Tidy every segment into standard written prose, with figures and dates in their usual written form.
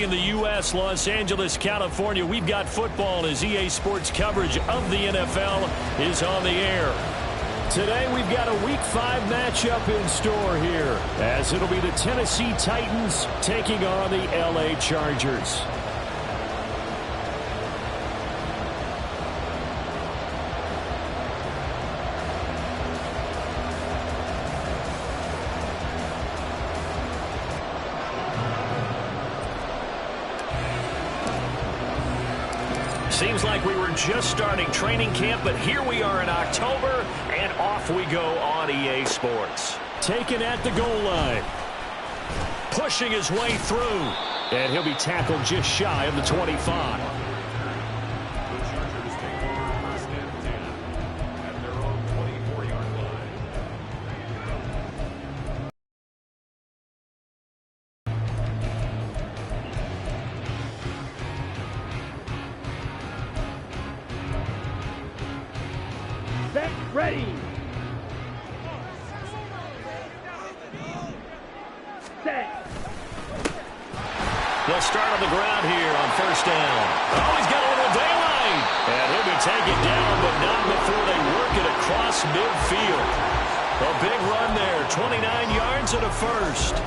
in the U.S., Los Angeles, California. We've got football as EA Sports coverage of the NFL is on the air. Today we've got a Week 5 matchup in store here, as it'll be the Tennessee Titans taking on the L.A. Chargers. Seems like we were just starting training camp, but here we are in October, and off we go on EA Sports. Taken at the goal line. Pushing his way through. And he'll be tackled just shy of the 25. Ready. Set. They'll start on the ground here on first down. Oh, he's got a little daylight. And he'll be taken down, but not before they work it across midfield. A big run there, 29 yards and a first.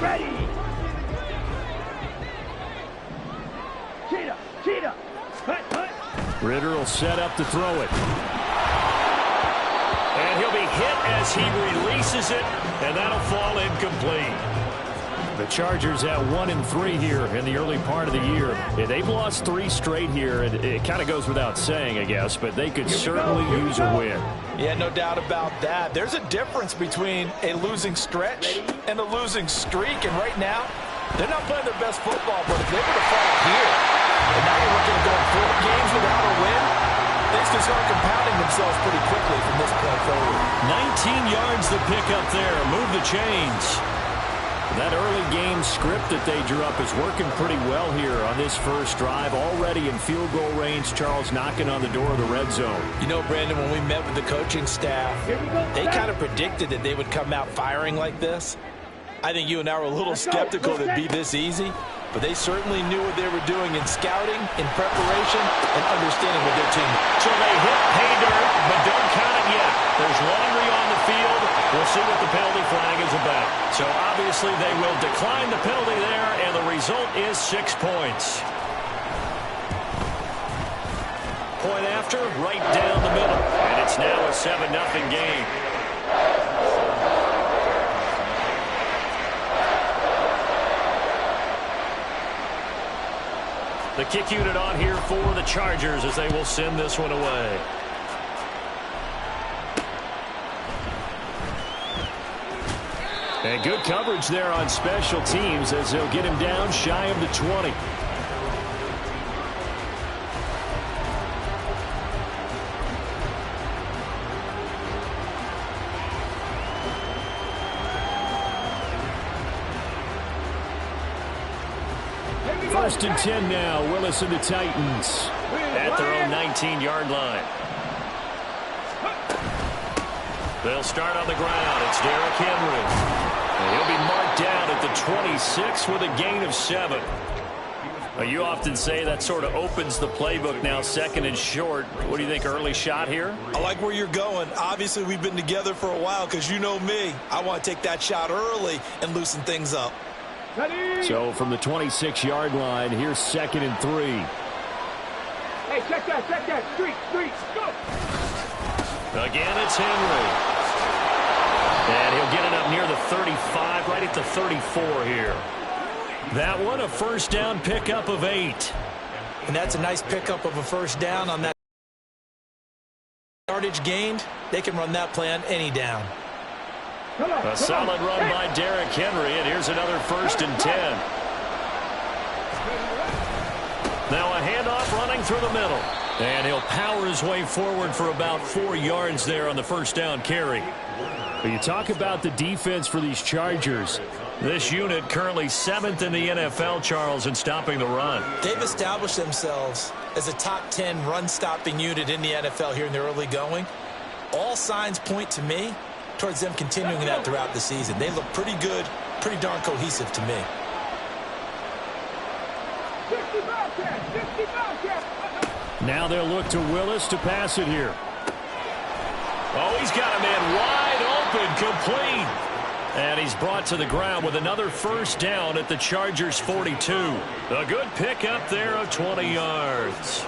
Ready. Cheetah. Hut. Ritter will set up to throw it. And he'll be hit as he releases it, and that'll fall incomplete. The Chargers at 1-3 here in the early part of the year. They've lost 3 straight here, and it kind of goes without saying, I guess, but they could certainly use a win. Yeah, no doubt about that. There's a difference between a losing stretch and a losing streak, and right now, they're not playing their best football, but if they were to fall here, and now you're looking at going 4 games without a win, things can start compounding themselves pretty quickly from this point forward. 19 yards to pick up there. Move the chains. That early game script that they drew up is working pretty well here on this first drive. Already in field goal range, Charles knocking on the door of the red zone. You know, Brandon, when we met with the coaching staff, they kind of predicted that they would come out firing like this. I think you and I were a little skeptical that it'd be this easy, but they certainly knew what they were doing in scouting, in preparation, and understanding with their team. So they hit pay dirt, but don't count it yet. There's laundry on the field. We'll see what the penalty flag is about. So obviously they will decline the penalty there, and the result is 6 points. Point after, right down the middle. And it's now a 7-0 game. The kick unit on here for the Chargers as they will send this one away. And good coverage there on special teams as they'll get him down shy of the 20. First and 10 now. Willis and the Titans at their own 19-yard line. They'll start on the ground. It's Derrick Henry. And he'll be marked down at the 26 with a gain of 7. You often say that sort of opens the playbook now, second and short. What do you think, early shot here? I like where you're going. Obviously, we've been together for a while because you know me. I want to take that shot early and loosen things up. So from the 26-yard line, here's 2nd and 3. Hey, check that. Street, go. Again, it's Henry. And he'll get it up near the 35, right at the 34 here. That one, a first down pickup of 8. And that's a nice pickup of a first down on that yardage gained. They can run that play on any down. A solid run by Derrick Henry, and here's another 1st and 10. Now a handoff running through the middle. And he'll power his way forward for about 4 yards there on the first down carry. But you talk about the defense for these Chargers. This unit currently 7th in the NFL, Charles, in stopping the run. They've established themselves as a top 10 run-stopping unit in the NFL here in the early going. All signs point to me towards them continuing that throughout the season. They look pretty good, pretty darn cohesive to me. 60 Bobcats, 60 Bobcats. Now they'll look to Willis to pass it here. Oh, he's got a man wide open, complete. And he's brought to the ground with another first down at the Chargers' 42. A good pickup there of 20 yards.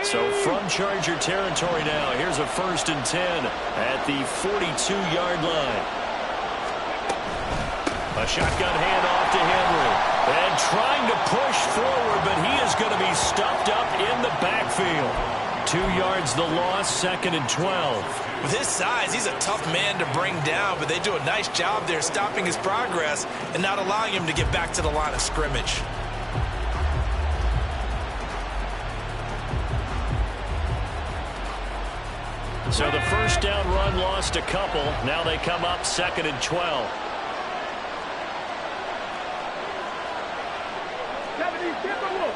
So from Charger territory now, here's a 1st and 10 at the 42-yard line. A shotgun handoff to Henry. And trying to push forward, but he is going to be stuffed up in the backfield. 2 yards the loss, 2nd and 12. With his size, he's a tough man to bring down, but they do a nice job there stopping his progress and not allowing him to get back to the line of scrimmage. So the first down run lost a couple. Now they come up 2nd and 12. 70 Timberwolves.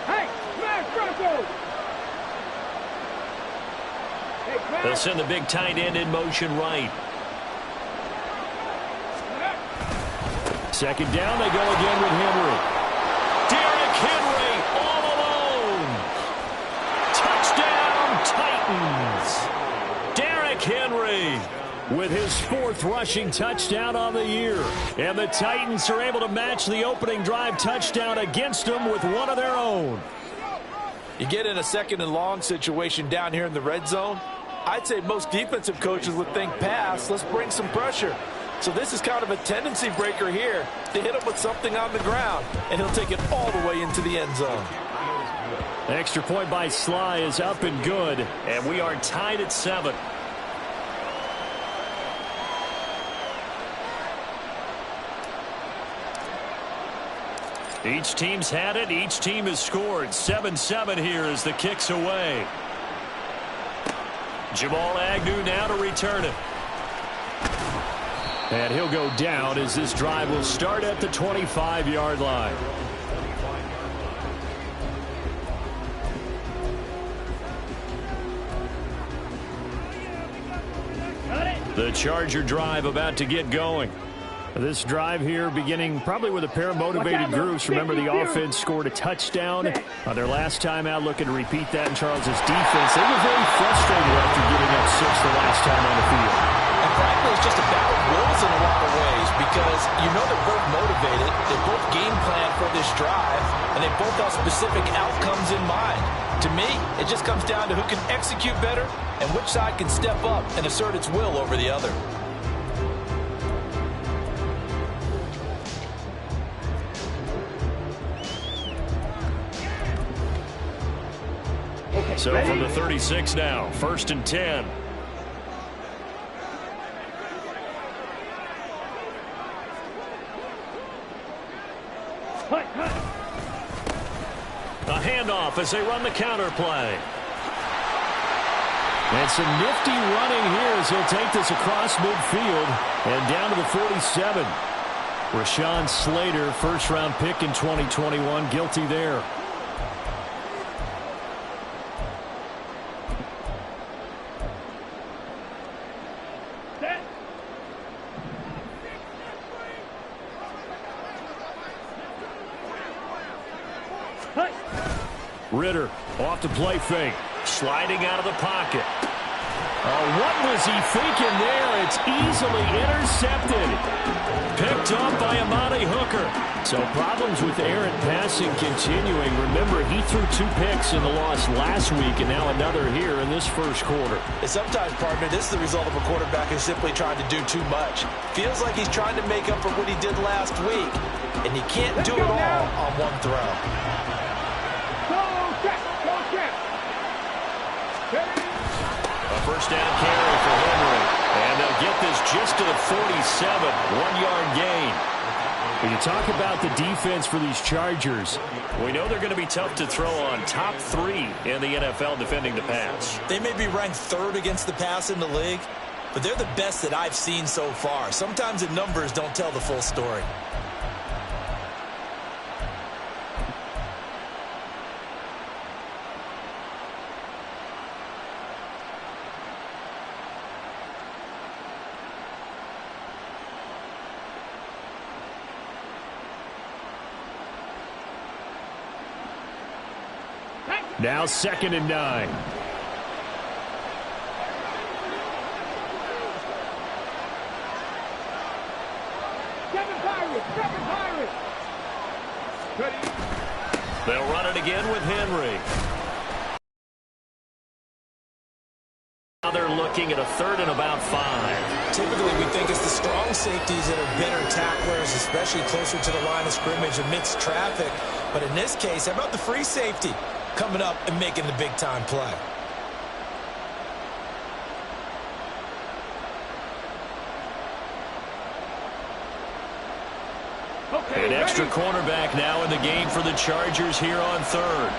Hey, smash Broncos. Hey, They'll send the big tight end in motion right. 2nd down, they go again with Henry. Derrick Henry all alone. Touchdown, Titans. Derrick Henry with his 4th rushing touchdown on the year. And the Titans are able to match the opening drive touchdown against them with one of their own. You get in a 2nd and long situation down here in the red zone, I'd say most defensive coaches would think pass, let's bring some pressure. So this is kind of a tendency breaker here to hit him with something on the ground, and he'll take it all the way into the end zone. Extra point by Sly is up and good, and we are tied at 7. Each team's had it. Each team has scored. 7-7 here as the kick's away. Jamal Agnew now to return it. And he'll go down as this drive will start at the 25-yard line. The Charger drive about to get going. This drive here beginning probably with a pair of motivated groups. Remember, the offense scored a touchdown on their last time out. Looking to repeat that in Charles' defense. They were very frustrated after giving up 6 the last time on the field. And frankly, it's just a battle of wills in a lot of ways because you know they're both motivated. They both game plan for this drive, and they both have specific outcomes in mind. To me, it just comes down to who can execute better and which side can step up and assert its will over the other. So from the 36 now, 1st and 10. A handoff as they run the counter play. And some nifty running here as he'll take this across midfield and down to the 47. Rashawn Slater, first-round pick in 2021, guilty there. Ritter off the play fake. Sliding out of the pocket. What was he thinking there? It's easily intercepted. Picked up by Amani Hooker. So problems with errant passing continuing. Remember, he threw 2 picks in the loss last week and now another here in this first quarter. And sometimes, partner, this is the result of a quarterback who's simply trying to do too much. Feels like he's trying to make up for what he did last week. And you can't do it all on one throw. A first down carry for Henry. And they'll get this just to the 47. 1-yard gain. When you talk about the defense for these Chargers, we know they're going to be tough to throw on. Top 3 in the NFL defending the pass. They may be ranked 3rd against the pass in the league, but they're the best that I've seen so far. Sometimes the numbers don't tell the full story. Now 2nd and 9. They'll run it again with Henry. Now they're looking at a 3rd and about 5. Typically, we think it's the strong safeties that are better tacklers, especially closer to the line of scrimmage amidst traffic. But in this case, how about the free safety coming up and making the big-time play? An extra cornerback now in the game for the Chargers here on 3rd.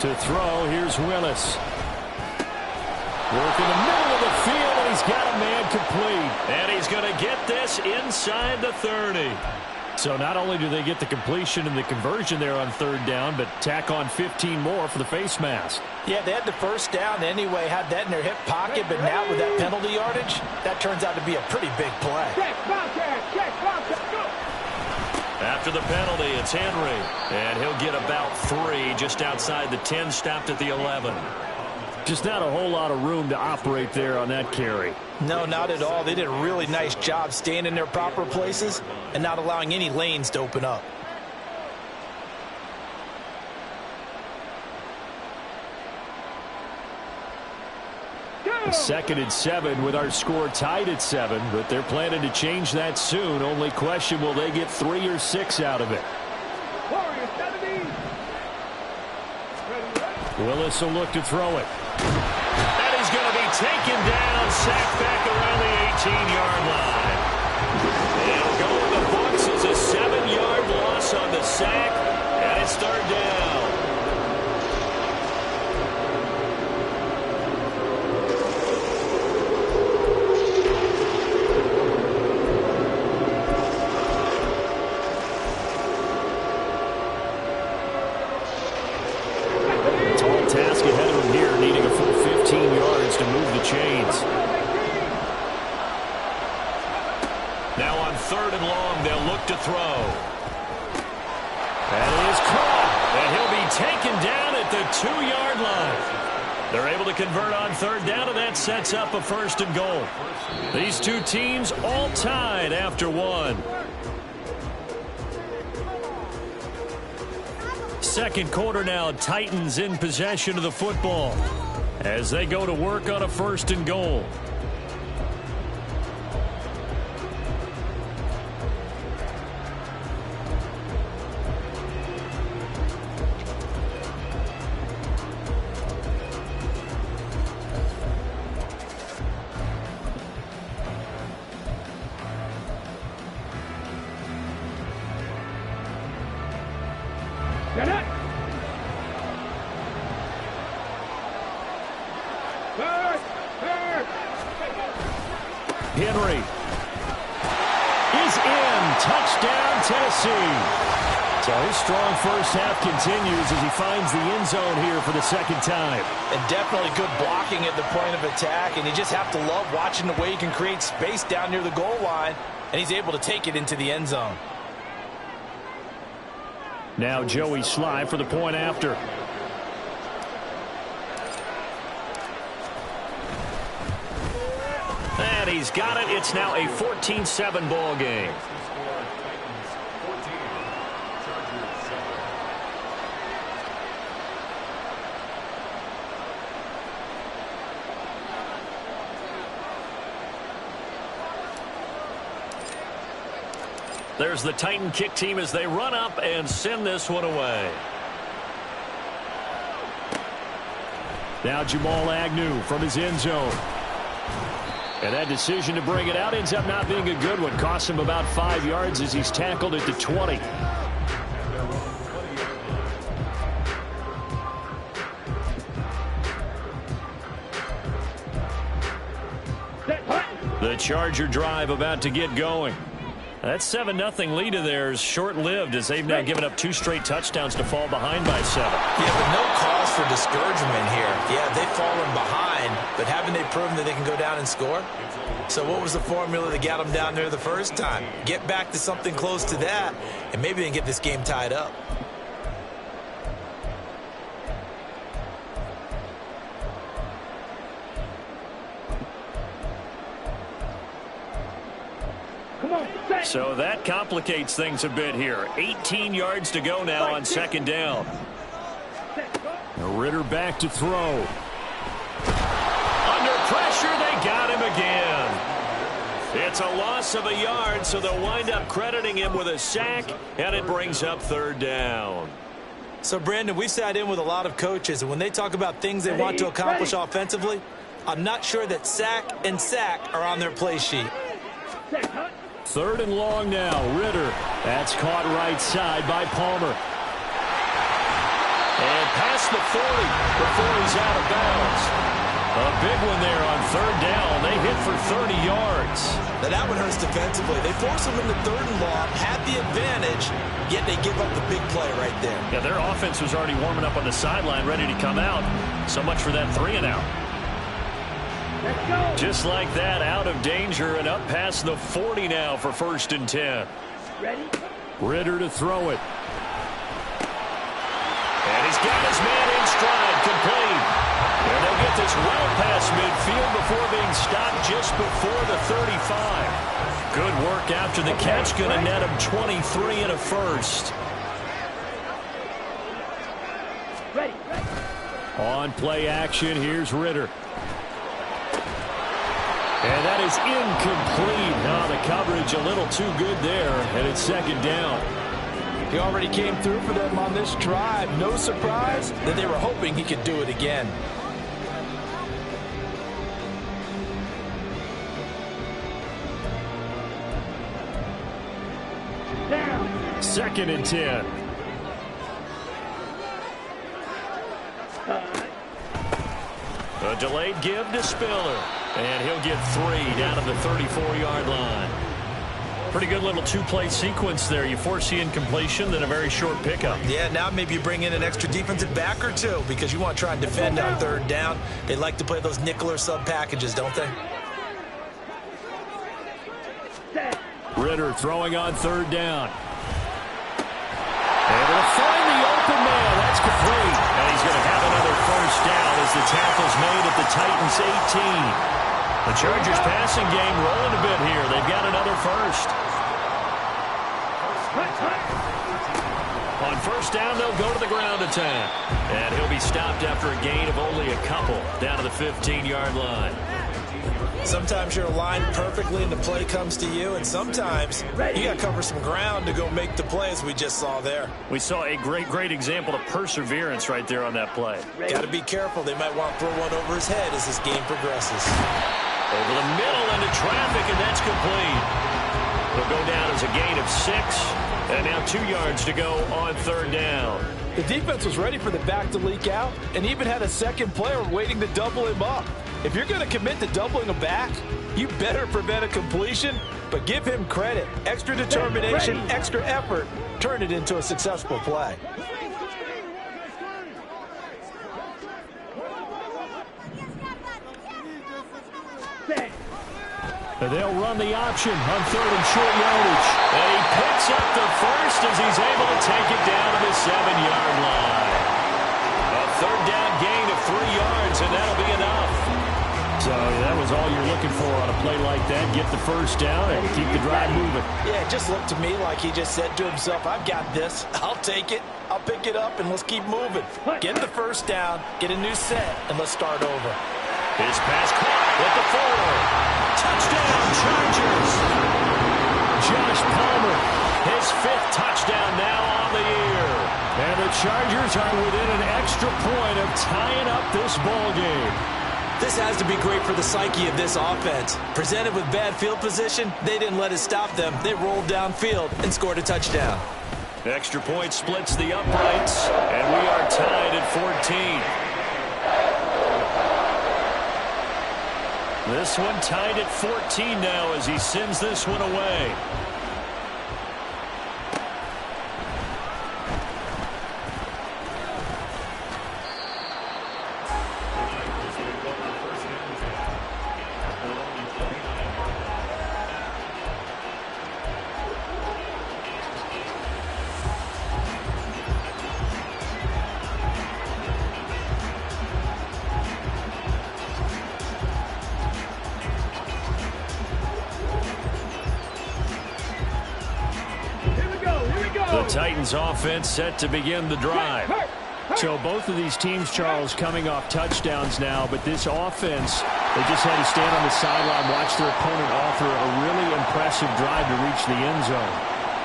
To throw, here's Willis. Work in the middle of the field, and he's got a man complete. And he's going to get this inside the 30. So not only do they get the completion and the conversion there on 3rd down, but tack on 15 more for the face mask. Yeah, they had the 1st down anyway, had that in their hip pocket, but now with that penalty yardage, that turns out to be a pretty big play. After the penalty, it's Henry, and he'll get about 3 just outside the 10, stopped at the 11. Just not a whole lot of room to operate there on that carry. No, not at all. They did a really nice job staying in their proper places and not allowing any lanes to open up. Second and 7 with our score tied at 7, but they're planning to change that soon. Only question, will they get 3 or 6 out of it? Willis will look to throw it. And he's going to be taken down, sacked back around the 18-yard line. It'll go in the books as a 7-yard loss on the sack, and it's 3rd down. Task ahead of him here, needing a full 15 yards to move the chains. Now on 3rd and long, they'll look to throw. That is caught, and he'll be taken down at the 2-yard line. They're able to convert on 3rd down, and that sets up a 1st and goal. These two teams all tied after 1. Second quarter now, Titans in possession of the football as they go to work on a 1st and goal. Henry is in. Touchdown, Tennessee. So his strong first half continues as he finds the end zone here for the 2nd time. And definitely good blocking at the point of attack, and you just have to love watching the way he can create space down near the goal line, and he's able to take it into the end zone. Now Joey Sly for the point after. And he's got it. It's now a 14-7 ball game. There's the Titan kick team as they run up and send this one away. Now Jamal Agnew from his end zone. And that decision to bring it out ends up not being a good one. Costs him about 5 yards as he's tackled at the 20. The Charger drive about to get going. That 7-0 lead of theirs short-lived as they've now given up 2 straight touchdowns to fall behind by 7. Yeah, but no cause for discouragement here. Yeah, they've fallen behind, but haven't they proven that they can go down and score? So what was the formula that got them down there the first time? Get back to something close to that, and maybe they can get this game tied up. So that complicates things a bit here. 18 yards to go now on second down. Ritter back to throw. Under pressure, they got him again. It's a loss of a yard, so they'll wind up crediting him with a sack, and it brings up third down. So, Brandon, we've sat in with a lot of coaches, and when they talk about things they want to accomplish offensively, I'm not sure that sack and sack are on their play sheet. Third and long now. Ritter. That's caught right side by Palmer. And past the 40 before he's out of bounds. A big one there on third down. They hit for 30 yards. Now that one hurts defensively. They force them into third and long, had the advantage, yet they give up the big play right there. Yeah, their offense was already warming up on the sideline, ready to come out. So much for that 3 and out. Just like that, out of danger and up past the 40 now for 1st and 10. Ready? Ritter to throw it. And he's got his man in stride, complete. And they'll get this well past midfield before being stopped just before the 35. Good work after the catch, going to net him 23 and a first. Ready. On play action, here's Ritter. And that is incomplete. Now the coverage a little too good there, and it's second down. He already came through for them on this drive. No surprise that they were hoping he could do it again. Down. 2nd and 10. A delayed give to Spiller. And he'll get 3 down to the 34-yard line. Pretty good little 2-play sequence there. You force the incompletion, then a very short pickup. Yeah, now maybe you bring in an extra defensive back or two because you want to try and defend on third down. They like to play those nickel or sub packages, don't they? Ritter throwing on third down. Able to find the open man. That's complete. And he's going to have another first down as the tackle's made at the Titans' 18. The Chargers passing game rolling a bit here. They've got another first. On first down, they'll go to the ground attack. And he'll be stopped after a gain of only a couple down to the 15-yard line. Sometimes you're aligned perfectly and the play comes to you, and sometimes you got to cover some ground to go make the play, as we just saw there. We saw a great example of perseverance right there on that play. Got to be careful. They might want to throw one over his head as this game progresses. Over the middle into traffic, and that's complete. They'll go down as a gain of 6, and now 2 yards to go on third down. The defense was ready for the back to leak out and even had a second player waiting to double him up. If you're going to commit to doubling a back, you better prevent a completion, but give him credit. Extra determination, extra effort, turn it into a successful play. They'll run the option on third and short yardage. And he picks up the first as he's able to take it down to the 7-yard line. A third down gain of 3 yards, and that'll be enough. So that was all you're looking for on a play like that. Get the first down and keep the drive moving. Yeah, it just looked to me like he just said to himself, I've got this. I'll take it. I'll pick it up, and let's keep moving. Get the first down, get a new set, and let's start over. His pass caught at the 4. Touchdown, Chargers. Josh Palmer, his 5th touchdown now on the year. And the Chargers are within an extra point of tying up this ball game. This has to be great for the psyche of this offense. Presented with bad field position, they didn't let it stop them. They rolled downfield and scored a touchdown. Extra point splits the uprights, and we are tied at 14. This one tied at 14 now as he sends this one away. The Titans offense set to begin the drive. So both of these teams, Charles, coming off touchdowns now, but this offense, they just had to stand on the sideline, watch their opponent offer a really impressive drive to reach the end zone.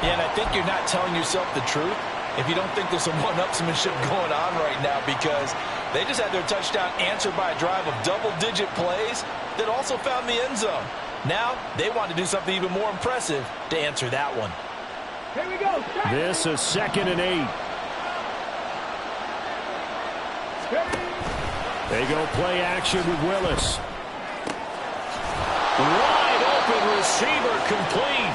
Yeah, and I think you're not telling yourself the truth if you don't think there's some one-upsmanship going on right now, because they just had their touchdown answered by a drive of double-digit plays that also found the end zone. Now they want to do something even more impressive to answer that one. Here we go. This is 2nd and 8. They go play action with Willis. Wide open receiver complete.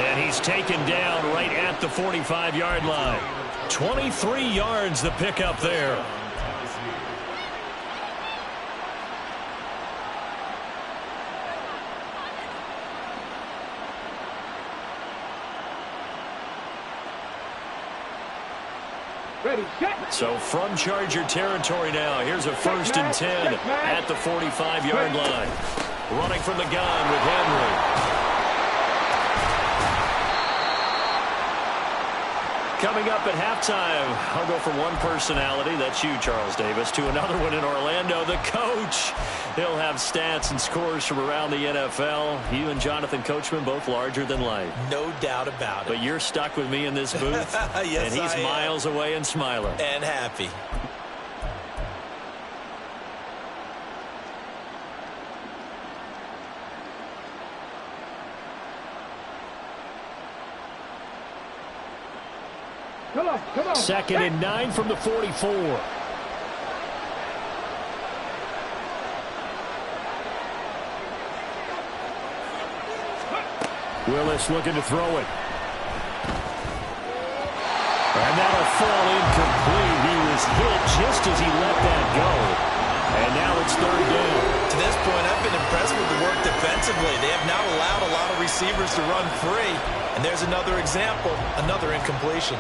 And he's taken down right at the 45-yard line. 23 yards the pickup there. Ready, set. So from Charger territory now, here's a 1st and 10 at the 45-yard line. Running from the gun with Henry. Coming up at halftime, I'll go from one personality, that's you, Charles Davis, to another one in Orlando, the coach. He'll have stats and scores from around the NFL. You and Jonathan Coachman, both larger than life. No doubt about it. But you're stuck with me in this booth, yes, and he's miles away and smiling. And happy. Come on. 2nd and 9 from the 44. Willis looking to throw it. And that'll fall incomplete. He was hit just as he let that go. And now it's 3rd down. To this point, I've been impressed with the work defensively. They have not allowed a lot of receivers to run free. And there's another example, another incompletion.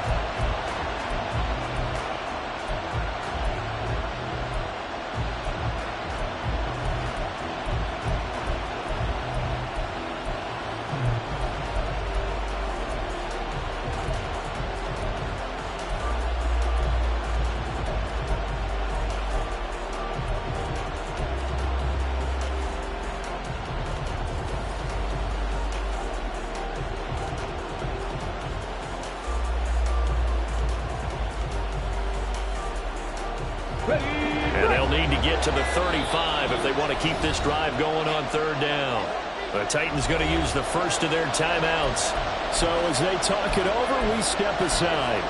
And they'll need to get to the 35 if they want to keep this drive going on 3rd down. The Titans going to use the first of their timeouts. So as they talk it over, we step aside.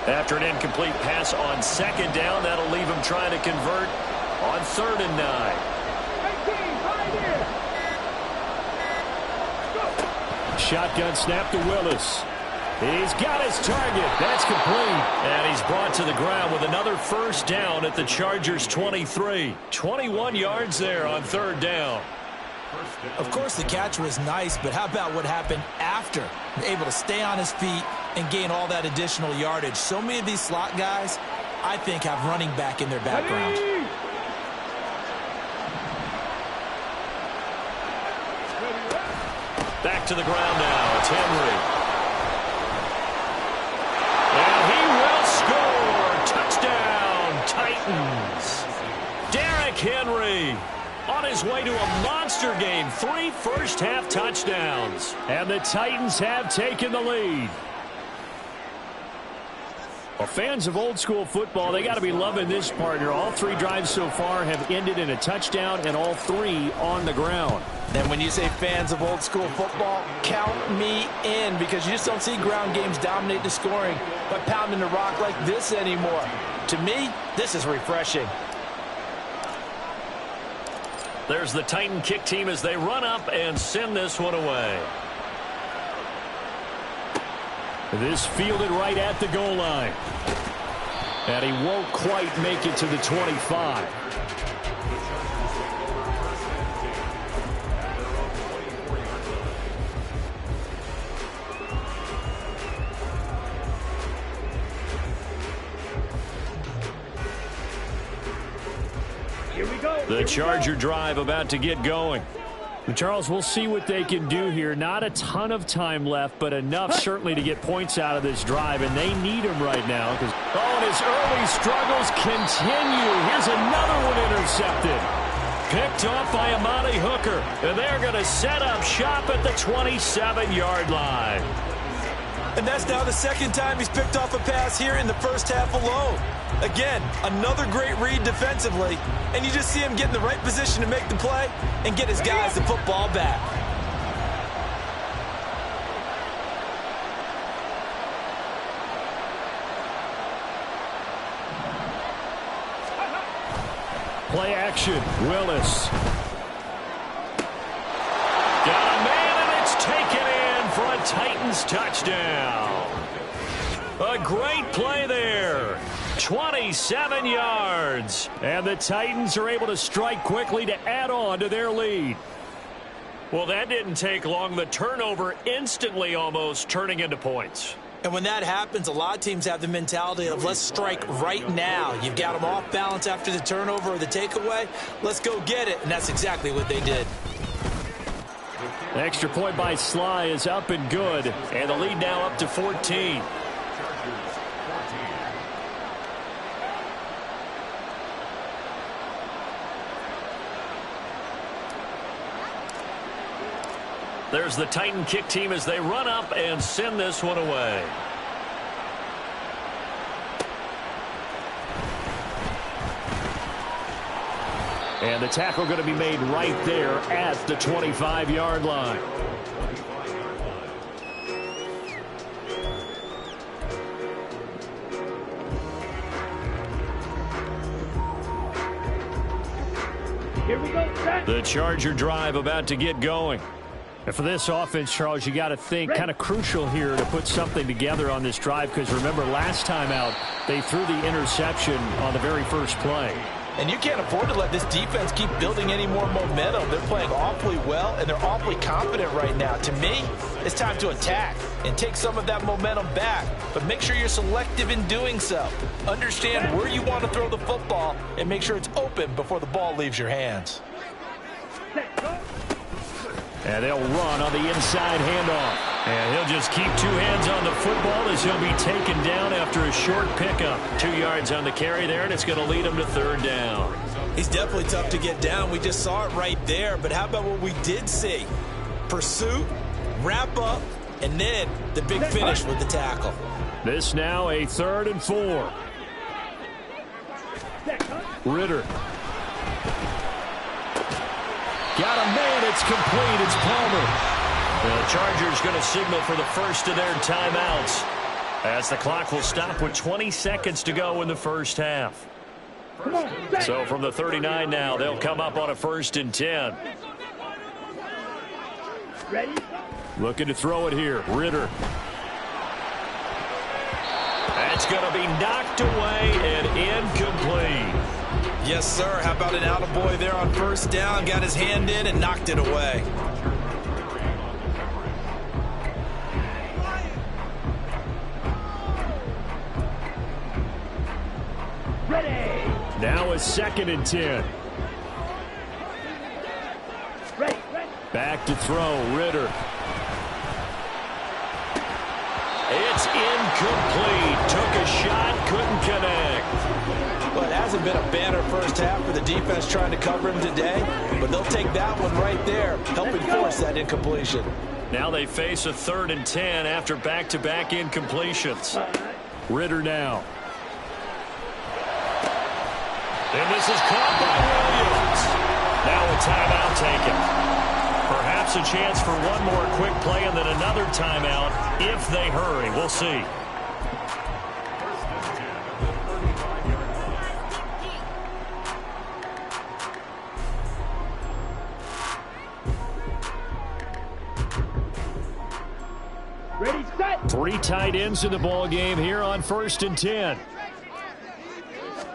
After an incomplete pass on 2nd down, that'll leave him trying to convert on 3rd and 9. 18, right here. Shotgun snap to Willis. He's got his target. That's complete. And he's brought to the ground with another 1st down at the Chargers' 23. 21 yards there on 3rd down. Of course, the catch was nice, but how about what happened after? Able to stay on his feet, and gain all that additional yardage. So many of these slot guys, I think, have running back in their background. Back to the ground now. It's Henry. And he will score. Touchdown, Titans. Derrick Henry on his way to a monster game. 3 first-half touchdowns. And the Titans have taken the lead. Well, fans of old-school football, they got to be loving this partner. All 3 drives so far have ended in a touchdown, and all 3 on the ground. And when you say fans of old-school football, count me in, because you just don't see ground games dominate the scoring by pounding the rock like this anymore. To me, this is refreshing. There's the Titan kick team as they run up and send this one away. This fielded right at the goal line. And he won't quite make it to the 25. Here we go. The Charger drive about to get going. Charles, we'll see what they can do here. Not a ton of time left, but enough certainly to get points out of this drive, and they need them right now. And his early struggles continue. Here's another one intercepted. Picked off by Amani Hooker, and they're going to set up shop at the 27-yard line. And that's now the second time he's picked off a pass here in the first half alone. Again, another great read defensively, and you just see him get in the right position to make the play and get his guys the football back. Play action, Willis. Got a man, and it's taken in for a Titans touchdown. A great play there. 27 yards. And the Titans are able to strike quickly to add on to their lead. Well, that didn't take long. The turnover instantly almost turning into points. And when that happens, a lot of teams have the mentality of let's strike right now. You've got them off balance after the turnover or the takeaway. Let's go get it. And that's exactly what they did. The extra point by Sly is up and good. And the lead now up to 14. There's the Titan kick team as they run up and send this one away. And the tackle going to be made right there at the 25-yard line. Here we go, set. The Charger drive about to get going. And for this offense, Charles, you got to think kind of crucial here to put something together on this drive, because remember last time out they threw the interception on the very first play. And you can't afford to let this defense keep building any more momentum. They're playing awfully well, and they're awfully confident right now. To me, it's time to attack and take some of that momentum back. But make sure you're selective in doing so. Understand where you want to throw the football and make sure it's open before the ball leaves your hands. Set, go. And they'll run on the inside handoff. And he'll just keep 2 hands on the football as he'll be taken down after a short pickup. 2 yards on the carry there, and it's going to lead him to 3rd down. He's definitely tough to get down. We just saw it right there. But how about what we did see? Pursuit, wrap up, and then the big finish with the tackle. This now a 3rd and 4. Ritter. Got a man, it's complete, it's Palmer. The Chargers going to signal for the first of their timeouts as the clock will stop with 20 seconds to go in the first half. Come on, set. So from the 39 now, they'll come up on a 1st and 10. Ready? Looking to throw it here, Ritter. That's going to be knocked away and incomplete. Yes, sir. How about an attaboy there on 1st down? Got his hand in and knocked it away. a 2nd and 10. Ready, ready. Back to throw, Ritter. It's incomplete. Took a shot, couldn't connect. Well, it hasn't been a banner first half for the defense trying to cover him today, but they'll take that one right there, helping force that incompletion. Now they face a 3rd and 10 after back-to-back incompletions. Ritter now. And this is caught by Williams. Now a timeout taken. Perhaps a chance for one more quick play and then another timeout if they hurry. We'll see. Ready, set. 3 tight ends in the ball game here on 1st and 10.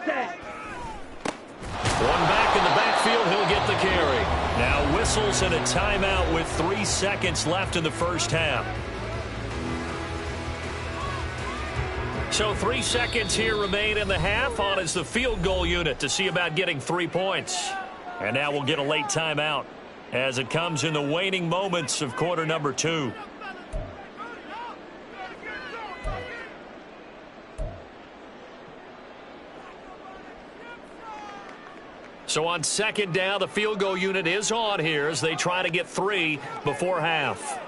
Set. One back in the backfield, he'll get the carry. Now whistles and a timeout with 3 seconds left in the first half. So 3 seconds here remain in the half. On is the field goal unit to see about getting 3 points. And now we'll get a late timeout as it comes in the waning moments of quarter number 2. So on 2nd down, the field goal unit is on here as they try to get 3 before half.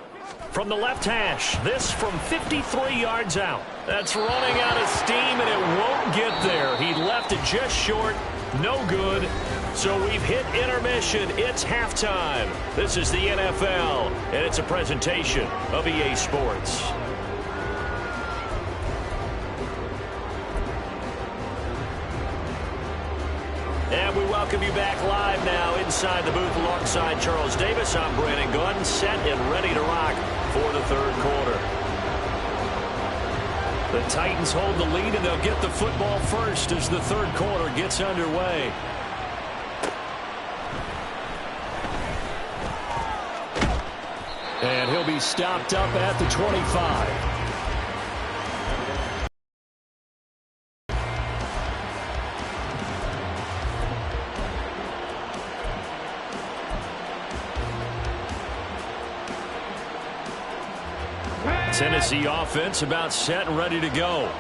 From the left hash, this from 53 yards out. That's running out of steam, and it won't get there. He left it just short. No good. So we've hit intermission. It's halftime. This is the NFL, and it's a presentation of EA Sports. And we welcome you back live now inside the booth alongside Charles Davis. I'm Brandon Gunn, set and ready to rock for the 3rd quarter. The Titans hold the lead, and they'll get the football first as the 3rd quarter gets underway. And he'll be stopped up at the 25. Tennessee offense about set and ready to go.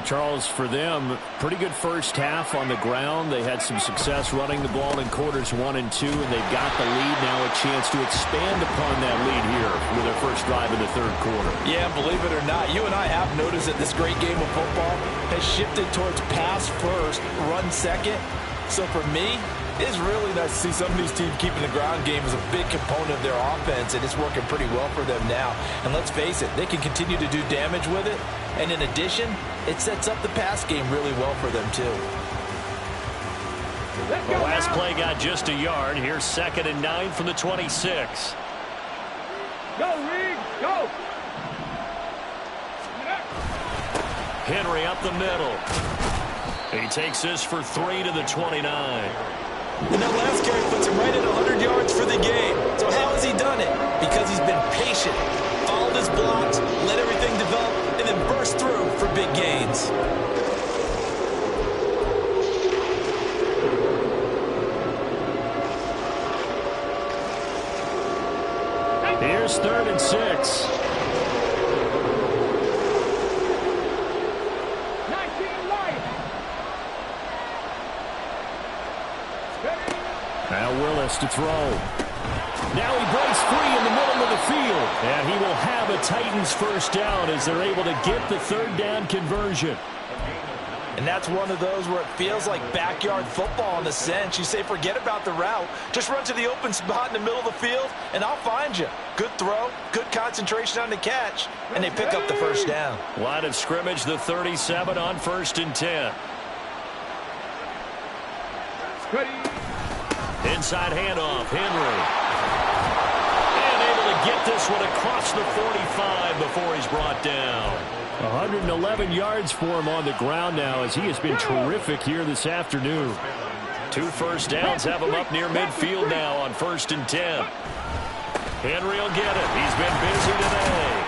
Charles, for them, pretty good first half on the ground. They had some success running the ball in quarters 1 and 2, and they've got the lead now, a chance to expand upon that lead here with their first drive in the 3rd quarter. Yeah, believe it or not, you and I have noticed that this great game of football has shifted towards pass first, run second. So for me, it's really nice to see some of these teams keeping the ground game as a big component of their offense, and it's working pretty well for them now. And let's face it, they can continue to do damage with it. And in addition, it sets up the pass game really well for them, too. The last play got just a yard. Here's 2nd and 9 from the 26. Go, Reed, go. Henry up the middle. He takes this for 3 to the 29. And that last carry puts him right at 100 yards for the game. So how has he done it? Because he's been patient, followed his blocks, let everything develop, and then burst through for big gains. Here's 3rd and 6. Now Willis to throw. Now he breaks free in the middle of the field. And he will have a Titans first down as they're able to get the 3rd down conversion. And that's one of those where it feels like backyard football in a sense. You say, forget about the route. Just run to the open spot in the middle of the field, and I'll find you. Good throw, good concentration on the catch, and they pick up the first down. Line of scrimmage, the 37 on 1st and 10. Ready. Inside handoff, Henry. And able to get this one across the 45 before he's brought down. 111 yards for him on the ground now as he has been terrific here this afternoon. 2 first downs have him up near midfield now on 1st and 10. Henry will get it. He's been busy today.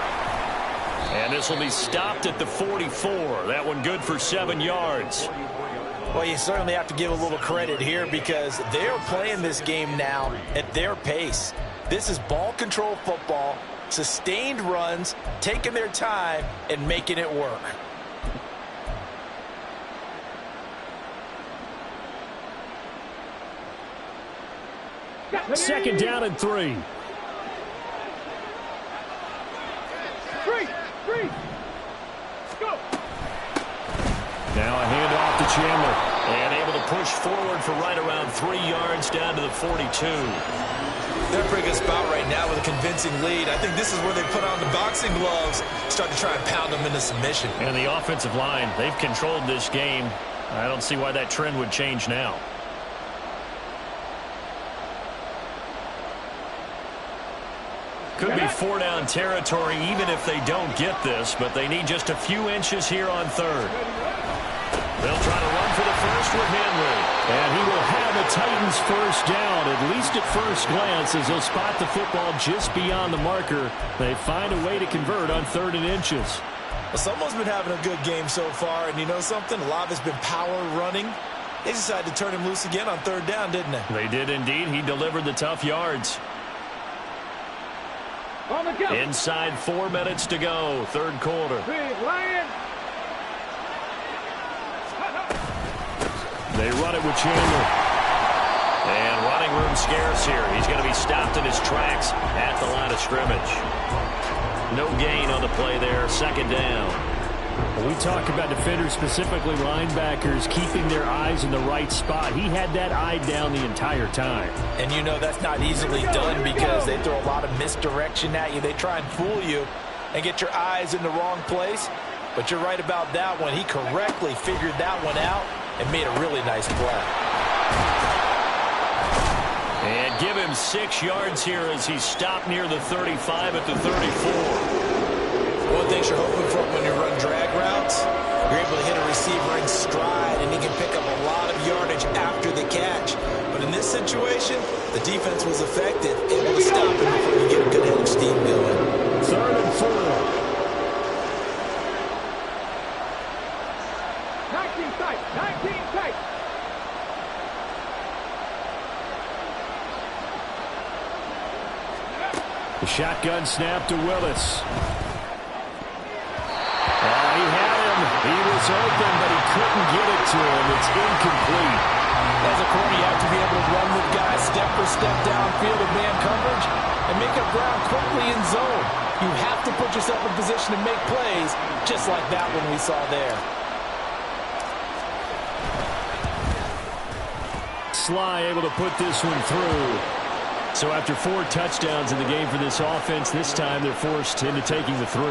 And this will be stopped at the 44. That one good for 7 yards. Well, you certainly have to give a little credit here because they're playing this game now at their pace. This is ball control football, sustained runs, taking their time, and making it work. Second down and 3. Three. Go. Now a handoff to Chandler. And able to push forward for right around 3 yards down to the 42. They're in a pretty good spot right now with a convincing lead. I think this is where they put on the boxing gloves, start to try and pound them into submission. And the offensive line, they've controlled this game. I don't see why that trend would change now. Could be 4-down territory even if they don't get this, but they need just a few inches here on third. They'll try to run for the first with Henry. And he will have the Titans first down, at least at first glance, as they'll spot the football just beyond the marker. They find a way to convert on 3rd and inches. Well, someone's been having a good game so far, and you know something? A lot of it's been power running. They decided to turn him loose again on 3rd down, didn't they? They did indeed. He delivered the tough yards. On the go. Inside 4 minutes to go, 3rd quarter. Big Lion. They run it with Chandler. And running room scarce here. He's going to be stopped in his tracks at the line of scrimmage. No gain on the play there, 2nd down. When we talk about defenders, specifically linebackers, keeping their eyes in the right spot. He had that eye down the entire time. And you know that's not easily done because they throw a lot of misdirection at you. They try and fool you and get your eyes in the wrong place. But you're right about that one. He correctly figured that one out and made a really nice play. And give him 6 yards here as he's stopped near the 35 at the 34. One thing you're hoping for when you run drag routes, you're able to hit a receiver in stride, and he can pick up a lot of yardage after the catch. But in this situation, the defense was effective, able to stop him before you get a good head of steam going. 3rd and 4. 19 tight. 19 tight. The shotgun snap to Willis. He had him. He was open, but he couldn't get it to him. It's incomplete. As a corner, you have to be able to run with guys step for step downfield of man coverage and make up ground quickly in zone. You have to put yourself in position to make plays, just like that one we saw there. Sly able to put this one through. So after 4 touchdowns in the game for this offense, this time they're forced into taking the 3.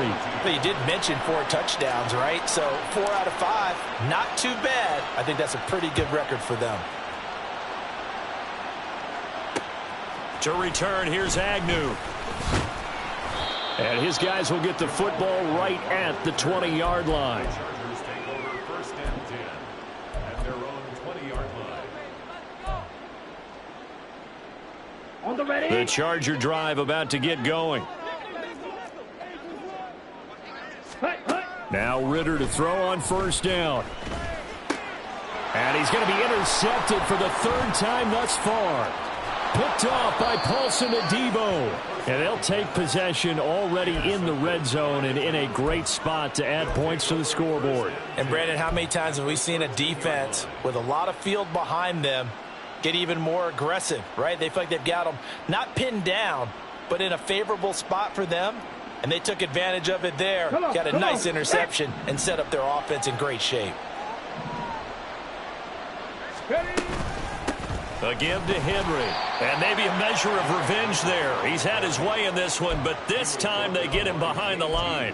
But you did mention 4 touchdowns, right? So 4 out of 5, not too bad. I think that's a pretty good record for them. To return, here's Agnew. And his guys will get the football right at the 20-yard line. On the ready. The Charger drive about to get going. Now Ritter to throw on 1st down. And he's going to be intercepted for the 3rd time thus far. Picked off by Paulson Adebo. And they'll take possession already in the red zone and in a great spot to add points to the scoreboard. And Brandon, how many times have we seen a defense with a lot of field behind them get even more aggressive, right? They feel like they've got them not pinned down, but in a favorable spot for them, and they took advantage of it there. Got a nice interception and set up their offense in great shape. A give to Henry. And maybe a measure of revenge there. He's had his way in this one, but this time they get him behind the line.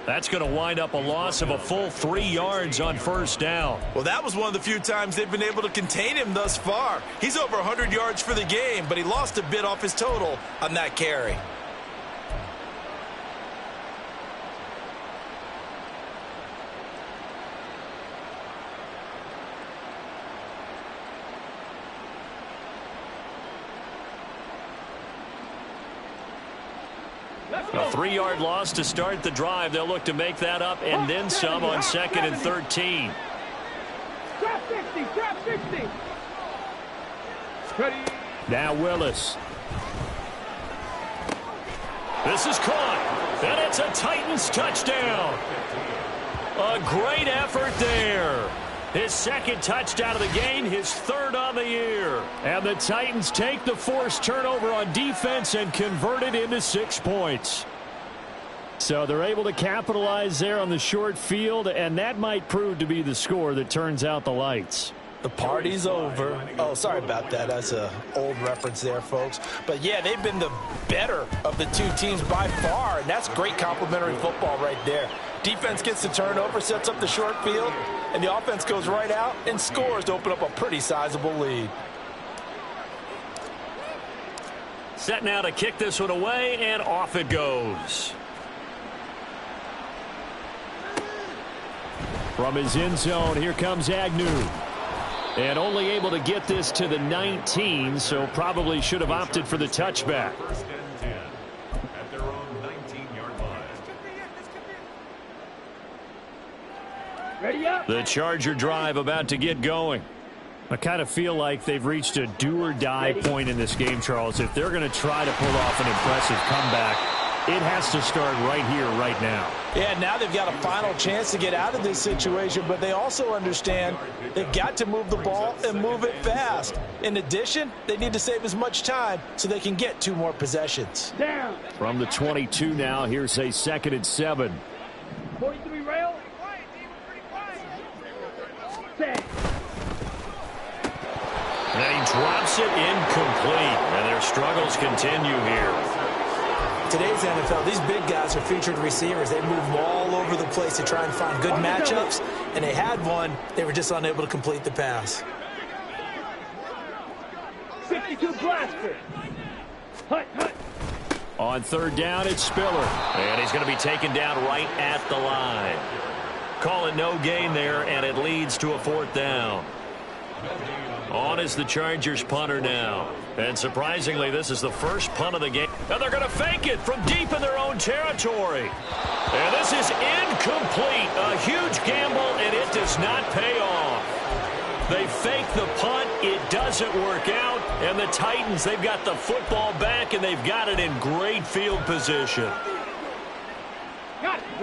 That's going to wind up a loss of a full 3 yards on 1st down. Well, that was one of the few times they've been able to contain him thus far. He's over 100 yards for the game, but he lost a bit off his total on that carry. A 3-yard loss to start the drive. They'll look to make that up and then some on 2nd and 13. Trap 60, trap 60. Ready. Now Willis. This is caught, and it's a Titans touchdown. A great effort there. His second touchdown of the game, his third on the year. And the Titans take the forced turnover on defense and convert it into 6 points. So they're able to capitalize there on the short field, and that might prove to be the score that turns out the lights. The party's over. Oh, sorry about that. That's an old reference there, folks. But, yeah, they've been the better of the two teams by far, and that's great complimentary football right there. Defense gets the turnover, sets up the short field, and the offense goes right out and scores to open up a pretty sizable lead. Set now to kick this one away, and off it goes. From his end zone, here comes Agnew. And only able to get this to the 19, so probably should have opted for the touchback. First and 10 at their own 19-yard line. Ready up. The Charger drive about to get going. I kind of feel like they've reached a do-or-die point in this game, Charles. If they're going to try to pull off an impressive comeback, it has to start right here, right now. Yeah, now they've got a final chance to get out of this situation, but they also understand they've got to move the ball and move it fast. In addition, they need to save as much time so they can get 2 more possessions. Down. From the 22 now, here's a 2nd and 7. 43 rail. Set. And he drops it incomplete, and their struggles continue here. Today's NFL, these big guys are featured receivers. They move them all over the place to try and find good matchups, and they had one. They were just unable to complete the pass. 62 blaster. Hut, hut. On 3rd down, it's Spiller. And he's going to be taken down right at the line. Call it no gain there, and it leads to a 4th down. On is the Chargers punter now. And surprisingly, this is the first punt of the game. And they're going to fake it from deep in their own territory. And this is incomplete. A huge gamble, and it does not pay off. They fake the punt. It doesn't work out. And the Titans, they've got the football back, and they've got it in great field position.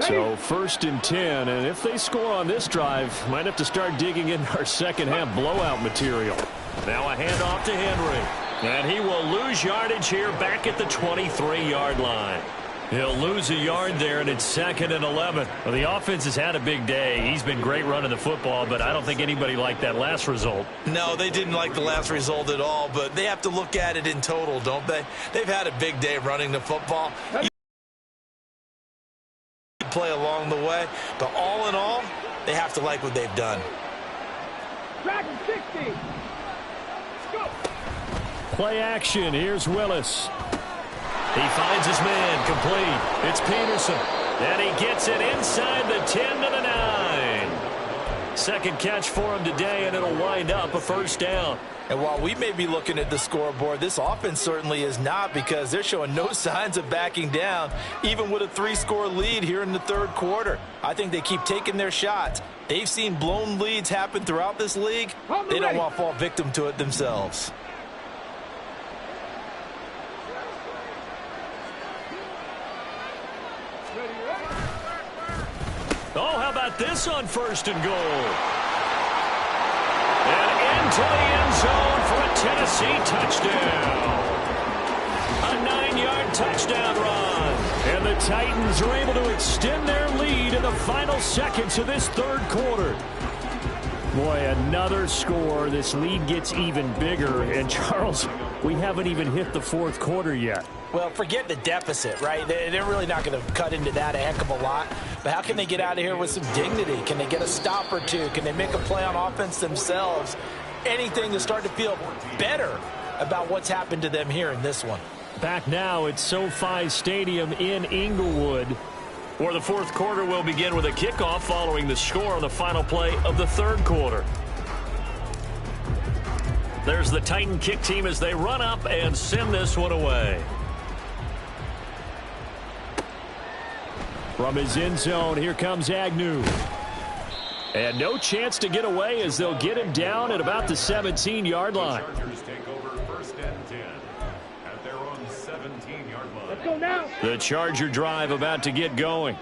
So 1st and 10, and if they score on this drive, might have to start digging in our second half blowout material. Now a handoff to Henry. And he will lose yardage here back at the 23-yard line. He'll lose a yard there, and it's 2nd and 11. Well, the offense has had a big day. He's been great running the football, but I don't think anybody liked that last result. No, they didn't like the last result at all, but they have to look at it in total, don't they? They've had a big day running the football. Play along the way, but all in all, they have to like what they've done. Dragon 60. Go. Play action. Here's Willis. He finds his man complete. It's Peterson. And he gets it inside the 10 to the 9. Second catch for him today, and it'll wind up a 1st down. And while we may be looking at the scoreboard, this offense certainly is not, because they're showing no signs of backing down, even with a 3-score lead here in the 3rd quarter. I think they keep taking their shots. They've seen blown leads happen throughout this league. They don't want to fall victim to it themselves. Oh, how about this on 1st and goal? And into the end zone for a Tennessee touchdown. A 9-yard touchdown run. And the Titans are able to extend their lead in the final seconds of this 3rd quarter. Boy, another score. This lead gets even bigger. And, Charles, we haven't even hit the 4th quarter yet. Well, forget the deficit, right? They're really not going to cut into that a heck of a lot. But how can they get out of here with some dignity? Can they get a stop or two? Can they make a play on offense themselves? Anything to start to feel better about what's happened to them here in this one. Back now at SoFi Stadium in Inglewood, where the 4th quarter will begin with a kickoff following the score on the final play of the 3rd quarter. There's the Titan kick team as they run up and send this one away. From his end zone, here comes Agnew. And no chance to get away as they'll get him down at about the 17-yard line. The Chargers take over 1st and 10 at their own 17-yard line. Let's go now. The Charger drive about to get going.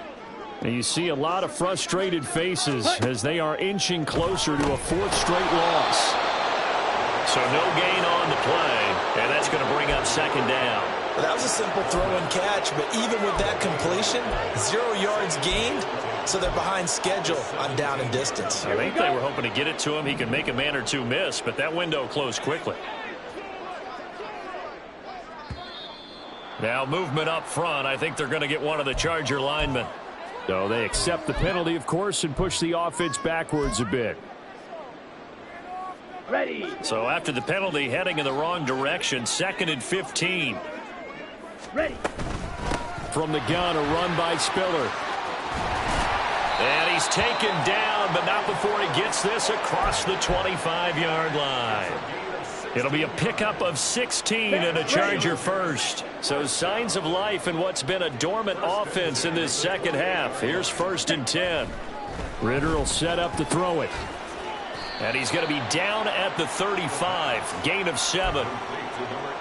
And you see a lot of frustrated faces as they are inching closer to a 4th straight loss. So no gain on the play, and that's going to bring up 2nd down. Well, that was a simple throw and catch, but even with that completion, 0 yards gained, so they're behind schedule on down and distance. I think they were hoping to get it to him. He could make a man or two miss, but that window closed quickly. Now movement up front. I think they're going to get one of the Charger linemen. So they accept the penalty, of course, and push the offense backwards a bit. Ready. So after the penalty, heading in the wrong direction, 2nd and 15. Ready. From the gun, a run by Spiller. And he's taken down, but not before he gets this across the 25-yard line. It'll be a pickup of 16 and a Charger first. So signs of life in what's been a dormant offense in this second half. Here's 1st and 10. Ritter will set up to throw it. And he's going to be down at the 35. Gain of 7.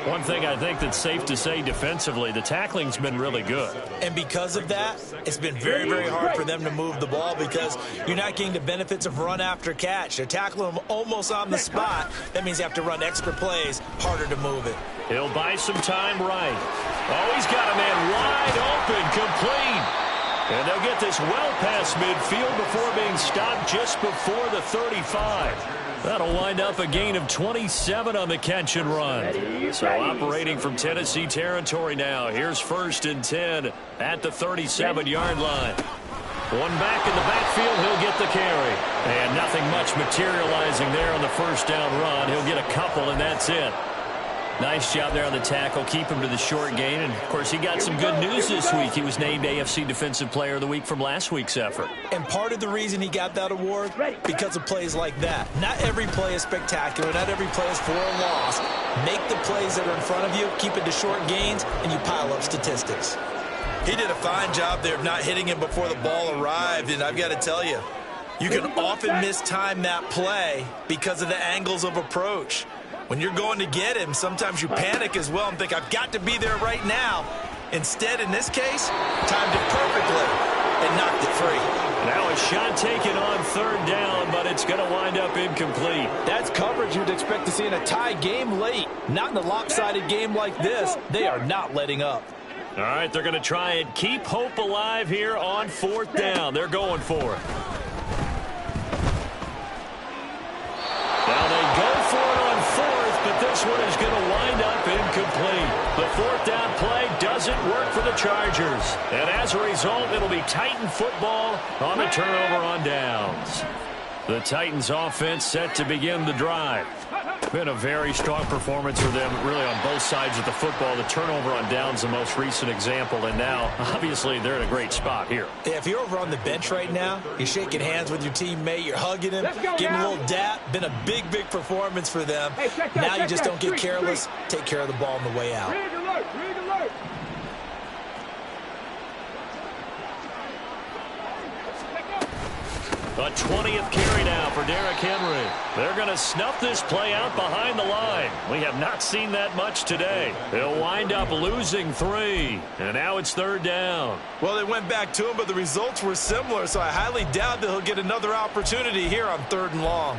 One thing I think that's safe to say defensively, the tackling's been really good. And because of that, it's been very, very hard for them to move the ball because you're not getting the benefits of run after catch. They're tackling them almost on the spot. That means you have to run extra plays, harder to move it. He'll buy some time right. Oh, he's got a man wide open, complete. And they'll get this well past midfield before being stopped just before the 35. That'll wind up a gain of 27 on the catch and run. So operating from Tennessee territory now. Here's 1st and 10 at the 37-yard line. One back in the backfield, he'll get the carry. And nothing much materializing there on the 1st down run. He'll get a couple, and that's it. Nice job there on the tackle. Keep him to the short gain. And, of course, he got some good news this week. He was named AFC Defensive Player of the Week from last week's effort. And part of the reason he got that award, because of plays like that. Not every play is spectacular. Not every play is for a loss. Make the plays that are in front of you, keep it to short gains, and you pile up statistics. He did a fine job there of not hitting him before the ball arrived. And I've got to tell you, you can often mistime that play because of the angles of approach. When you're going to get him, sometimes you panic as well and think, I've got to be there right now. Instead, in this case, timed it perfectly and knocked it free. Now a shot taken on 3rd down, but it's going to wind up incomplete. That's coverage you'd expect to see in a tie game late. Not in a lopsided game like this. They are not letting up. All right, they're going to try and keep hope alive here on 4th down. They're going for it. Now they go for it on 4th, but this one is going to wind up incomplete. The 4th down play doesn't work for the Chargers. And as a result, it'll be Titan football on the turnover on downs. The Titans offense set to begin the drive. Been a very strong performance for them, really, on both sides of the football. The turnover on downs, the most recent example, and now, obviously, they're in a great spot here. Yeah, if you're over on the bench right now, you're shaking hands with your teammate, you're hugging him, giving him a little dap. Been a big, big performance for them. Now you just don't get careless. Take care of the ball on the way out. Rig alert, rig alert. A 20th carry now for Derrick Henry. They're going to snuff this play out behind the line. We have not seen that much today. They'll wind up losing 3. And now it's 3rd down. Well, they went back to him, but the results were similar, so I highly doubt that he'll get another opportunity here on 3rd and long.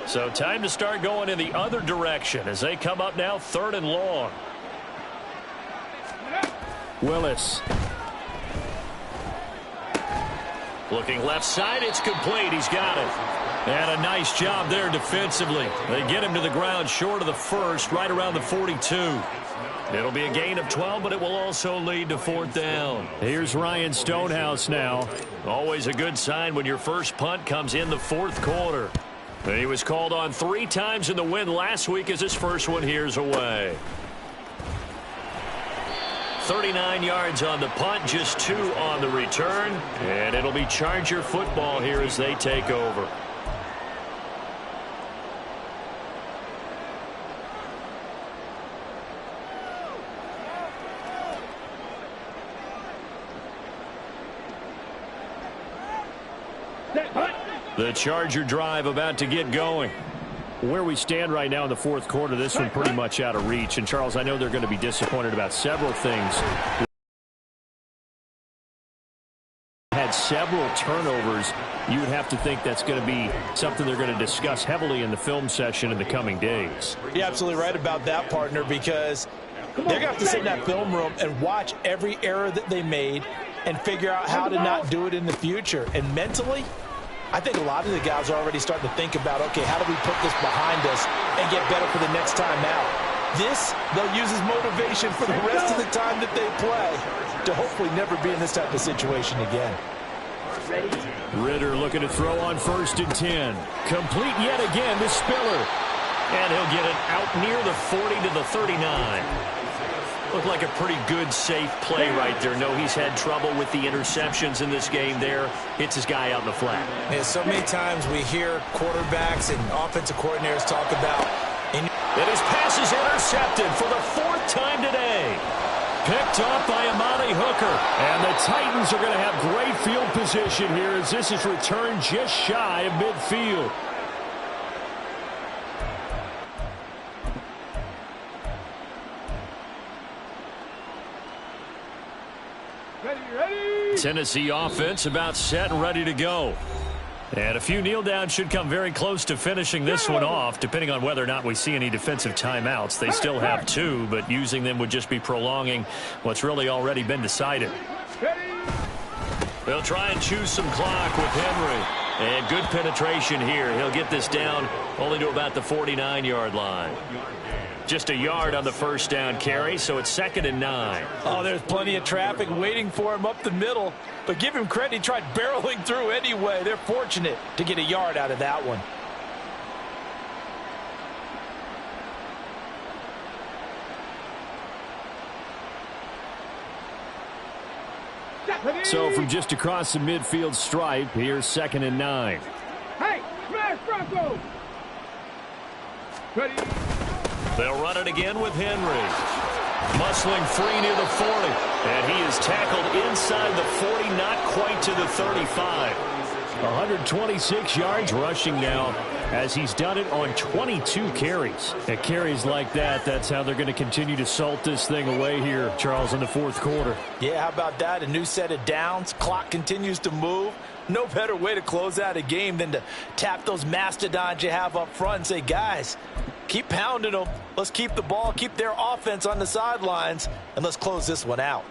So time to start going in the other direction as they come up now 3rd and long. Willis. Looking left side, it's complete. He's got it. And a nice job there defensively. They get him to the ground short of the 1st, right around the 42. It'll be a gain of 12, but it will also lead to 4th down. Here's Ryan Stonehouse now. Always a good sign when your first punt comes in the 4th quarter. He was called on 3 times in the win last week as his first one here's away. 39 yards on the punt, just 2 on the return. And it'll be Charger football here as they take over. Set, hunt. The Charger drive about to get going. Where we stand right now in the fourth quarter, this one pretty much out of reach. And, Charles, I know they're going to be disappointed about several things. Had several turnovers. You would have to think that's going to be something they're going to discuss heavily in the film session in the coming days. You're absolutely right about that, partner, because they're going to have to sit in that film room and watch every error that they made and figure out how to not do it in the future. And mentally, I think a lot of the guys are already starting to think about, okay, how do we put this behind us and get better for the next time out? This, they'll use as motivation for the rest of the time that they play to hopefully never be in this type of situation again. Ritter looking to throw on 1st and 10. Complete yet again to Spiller. And he'll get it out near the 40 to the 39. Looked like a pretty good, safe play right there. No, he's had trouble with the interceptions in this game there. Hits his guy out in the flat. And so many times we hear quarterbacks and offensive coordinators talk about. And his pass is intercepted for the 4th time today. Picked off by Amani Hooker. And the Titans are going to have great field position here as this is returned just shy of midfield. Ready. Tennessee offense about set and ready to go. And a few kneel downs should come very close to finishing this one off, depending on whether or not we see any defensive timeouts. They still have 2, but using them would just be prolonging what's really already been decided. They'll try and choose some clock with Henry. And good penetration here. He'll get this down only to about the 49-yard line. Just a yard on the first down carry, so it's 2nd and 9. Oh, there's plenty of traffic waiting for him up the middle. But give him credit, he tried barreling through anyway. They're fortunate to get a yard out of that one. So from just across the midfield stripe, here's 2nd and 9. Hey, smash Bronco. Ready. They'll run it again with Henry. Muscling free near the 40. And he is tackled inside the 40, not quite to the 35. 126 yards rushing now as he's done it on 22 carries. At carries like that, that's how they're going to continue to salt this thing away here, Charles, in the fourth quarter. Yeah, how about that? A new set of downs. Clock continues to move. No better way to close out a game than to tap those mastodons you have up front and say, guys, keep pounding them. Let's keep the ball, keep their offense on the sidelines, and let's close this one out.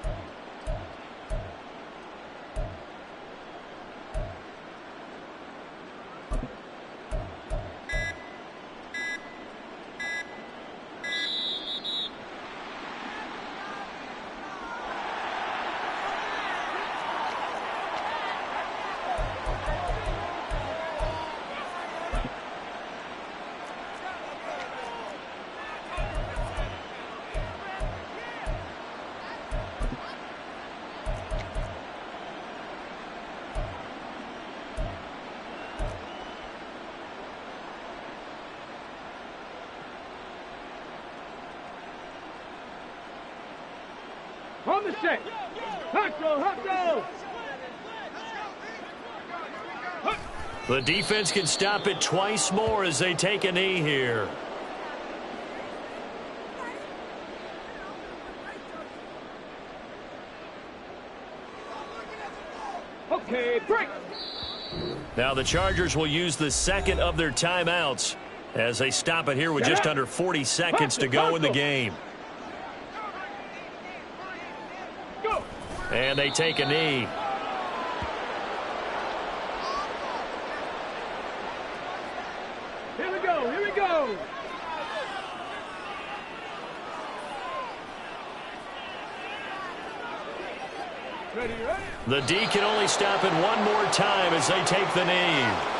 On the set. Hustle. The defense can stop it twice more as they take a knee here. Okay, break. Now the Chargers will use the 2nd of their timeouts as they stop it here with just under 40 seconds to go in the game. And they take a knee. Here we go. Ready. The D can only stop it one more time as they take the knee.